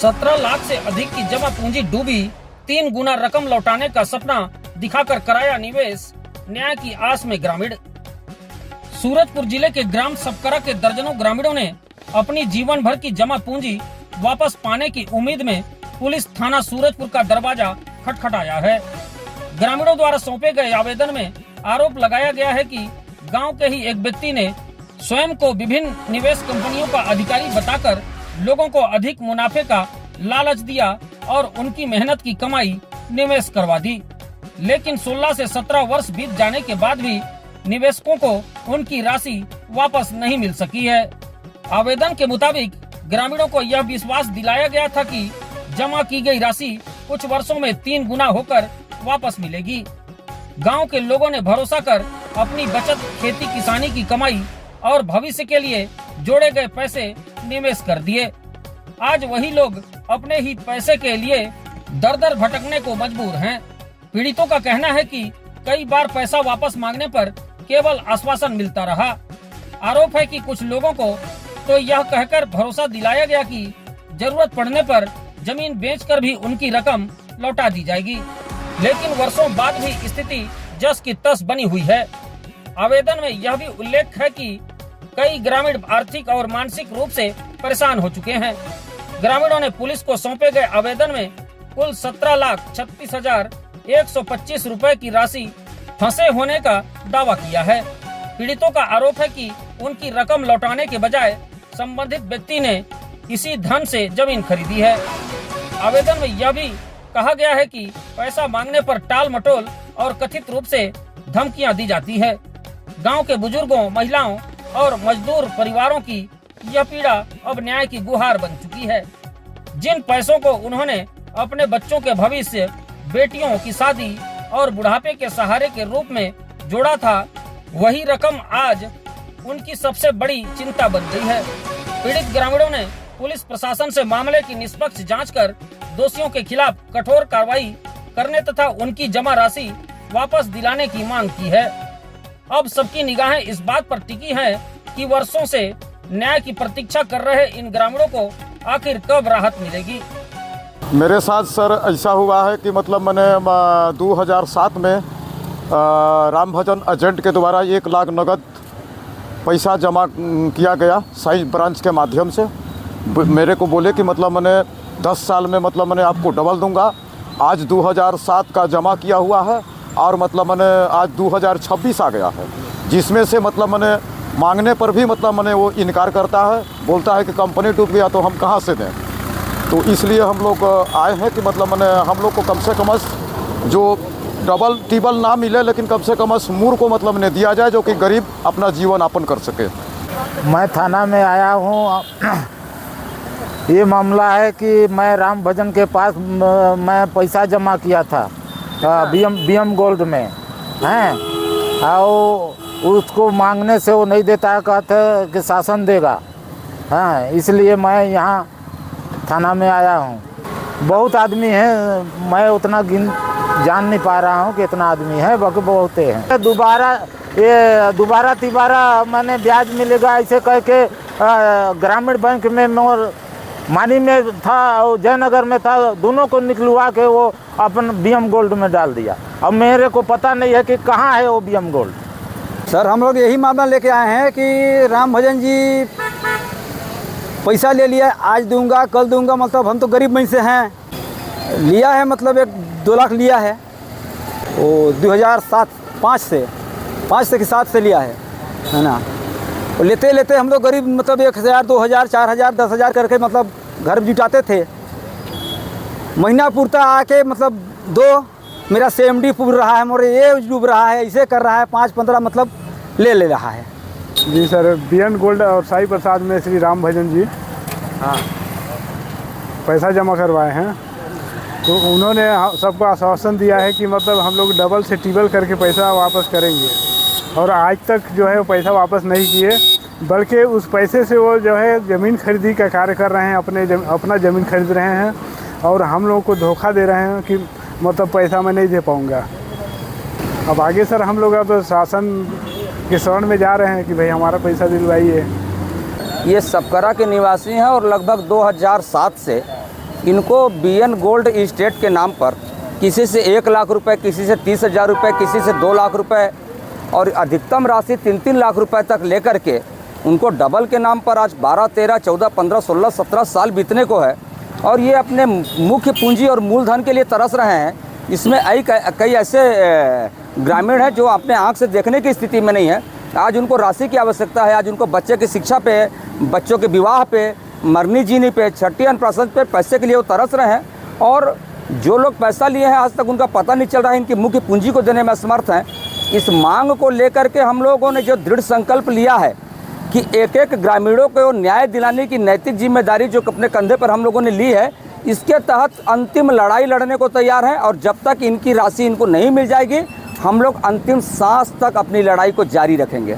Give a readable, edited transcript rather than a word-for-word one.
17 लाख से अधिक की जमा पूंजी डूबी, 3 गुना रकम लौटाने का सपना दिखाकर कराया निवेश, न्याय की आस में ग्रामीण। सूरजपुर जिले के ग्राम सबकरा के दर्जनों ग्रामीणों ने अपनी जीवन भर की जमा पूंजी वापस पाने की उम्मीद में पुलिस थाना सूरजपुर का दरवाजा खटखटाया है। ग्रामीणों द्वारा सौंपे गए आवेदन में आरोप लगाया गया है कि गांव के ही एक व्यक्ति ने स्वयं को विभिन्न निवेश कंपनियों का अधिकारी बताकर लोगों को अधिक मुनाफे का लालच दिया और उनकी मेहनत की कमाई निवेश करवा दी। लेकिन 16 से 17 वर्ष बीत जाने के बाद भी निवेशकों को उनकी राशि वापस नहीं मिल सकी है। आवेदन के मुताबिक ग्रामीणों को यह विश्वास दिलाया गया था कि जमा की गई राशि कुछ वर्षों में 3 गुना होकर वापस मिलेगी। गांव के लोगों ने भरोसा कर अपनी बचत, खेती किसानी की कमाई और भविष्य के लिए जोड़े गए पैसे निवेश कर दिए। आज वही लोग अपने ही पैसे के लिए दर दर भटकने को मजबूर हैं। पीड़ितों का कहना है कि कई बार पैसा वापस मांगने पर केवल आश्वासन मिलता रहा। आरोप है कि कुछ लोगों को तो यह कहकर भरोसा दिलाया गया कि जरूरत पड़ने पर जमीन बेचकर भी उनकी रकम लौटा दी जाएगी, लेकिन वर्षों बाद भी स्थिति जस की तस बनी हुई है। आवेदन में यह भी उल्लेख है कि कई ग्रामीण आर्थिक और मानसिक रूप से परेशान हो चुके हैं। ग्रामीणों ने पुलिस को सौंपे गए आवेदन में कुल 17,36,125 रुपए की राशि फंसे होने का दावा किया है। पीड़ितों का आरोप है कि उनकी रकम लौटाने के बजाय संबंधित व्यक्ति ने इसी धन से जमीन खरीदी है। आवेदन में यह भी कहा गया है कि पैसा मांगने पर टाल मटोल और कथित रूप से धमकियां दी जाती है। गांव के बुजुर्गों, महिलाओं और मजदूर परिवारों की यह पीड़ा अब न्याय की गुहार बन चुकी है। जिन पैसों को उन्होंने अपने बच्चों के भविष्य, बेटियों की शादी और बुढ़ापे के सहारे के रूप में जोड़ा था, वही रकम आज उनकी सबसे बड़ी चिंता बन गई है। पीड़ित ग्रामीणों ने पुलिस प्रशासन से मामले की निष्पक्ष जांच कर दोषियों के खिलाफ कठोर कार्रवाई करने तथा उनकी जमा राशि वापस दिलाने की मांग की है। अब सबकी निगाहें इस बात पर टिकी हैं कि वर्षों से न्याय की प्रतीक्षा कर रहे इन ग्रामीणों को आखिर कब राहत मिलेगी। मेरे साथ सर ऐसा हुआ है कि मतलब मैंने 2007 में राम भजन एजेंट के द्वारा 1 लाख नगद पैसा जमा किया गया साइज ब्रांच के माध्यम से। मेरे को बोले कि मतलब मैंने 10 साल में मतलब मैंने आपको डबल दूंगा। आज 2007 का जमा किया हुआ है और मतलब मैंने आज 2026 आ गया है, जिसमें से मतलब मैंने मांगने पर भी मतलब मैंने वो इनकार करता है, बोलता है कि कंपनी डूब गया तो हम कहाँ से दें। तो इसलिए हम लोग आए हैं कि मतलब मैंने हम लोग को कम से कम जो डबल टिबल ना मिले, लेकिन कम से कम मूर को मतलब मैंने दिया जाए, जो कि गरीब अपना जीवन यापन कर सके। मैं थाना में आया हूँ। ये मामला है कि मैं राम भजन के पास मैं पैसा जमा किया था बीएम गोल्ड में हैं, और उसको मांगने से वो नहीं देता है, कहते हैं कि शासन देगा। हाँ, इसलिए मैं यहाँ थाना में आया हूँ। बहुत आदमी है, मैं उतना जान नहीं पा रहा हूँ कि इतना आदमी है, बाकी बहुत हैं। दोबारा तिबारा मैंने ब्याज मिलेगा ऐसे कह के ग्रामीण बैंक में मोर मानी में था और जयनगर में था, दोनों को निकलवा के वो अपन बीएम गोल्ड में डाल दिया। अब मेरे को पता नहीं है कि कहाँ है वो बीएम गोल्ड। सर हम लोग यही मामला लेके आए हैं कि राम भजन जी पैसा ले लिया, आज दूंगा कल दूंगा, मतलब हम तो गरीब में से हैं। लिया है मतलब 1-2 लाख लिया है, वो 2007-5 से कि 7 से लिया है ना। और लेते लेते हम लोग गरीब मतलब 1,000, 2,000, 4,000, 10,000 करके मतलब घर जुटाते थे। महीना पूरता आके मतलब 2 मेरा CMD पूर रहा है, मोरे ये डूब रहा है, इसे कर रहा है, 5-15 मतलब ले रहा है। जी सर, बीएम गोल्ड और साई प्रसाद में श्री राम भजन जी पैसा जमा करवाए हैं, तो उन्होंने सबको आश्वासन दिया है कि मतलब हम लोग डबल से ट्रिपल करके पैसा वापस करेंगे, और आज तक जो है वो पैसा वापस नहीं किए, बल्कि उस पैसे से वो जो है ज़मीन खरीदी का कार्य कर रहे हैं, अपना ज़मीन खरीद रहे हैं और हम लोगों को धोखा दे रहे हैं कि मतलब पैसा मैं नहीं दे पाऊँगा। अब आगे सर हम लोग अब शासन के शरण में जा रहे हैं कि भाई हमारा पैसा दिलवाइए। ये सबकरा के निवासी हैं और लगभग 2007 से इनको बीएन गोल्ड इस्टेट के नाम पर किसी से 1 लाख रुपए, किसी से 30,000 रुपये, किसी से 2 लाख रुपए और अधिकतम राशि 3-3 लाख रुपए तक लेकर के उनको डबल के नाम पर आज 12, 13, 14, 15, 16, 17 साल बीतने को है और ये अपने मुख्य पूंजी और मूलधन के लिए तरस रहे हैं। इसमें कई ऐसे ग्रामीण हैं जो अपने आंख से देखने की स्थिति में नहीं है। आज उनको राशि की आवश्यकता है, आज उनको बच्चे की शिक्षा पे, बच्चों के विवाह पे, मरनी जीनी पे, छठी अन्नप्राशन पे पैसे के लिए वो तरस रहे हैं और जो लोग पैसा लिए हैं आज तक उनका पता नहीं चल रहा है, इनकी मुख्य पूंजी को देने में असमर्थ हैं। इस मांग को लेकर के हम लोगों ने जो दृढ़ संकल्प लिया है कि एक एक ग्रामीणों को न्याय दिलाने की नैतिक जिम्मेदारी जो अपने कंधे पर हम लोगों ने ली है, इसके तहत अंतिम लड़ाई लड़ने को तैयार हैं और जब तक इनकी राशि इनको नहीं मिल जाएगी हम लोग अंतिम सांस तक अपनी लड़ाई को जारी रखेंगे।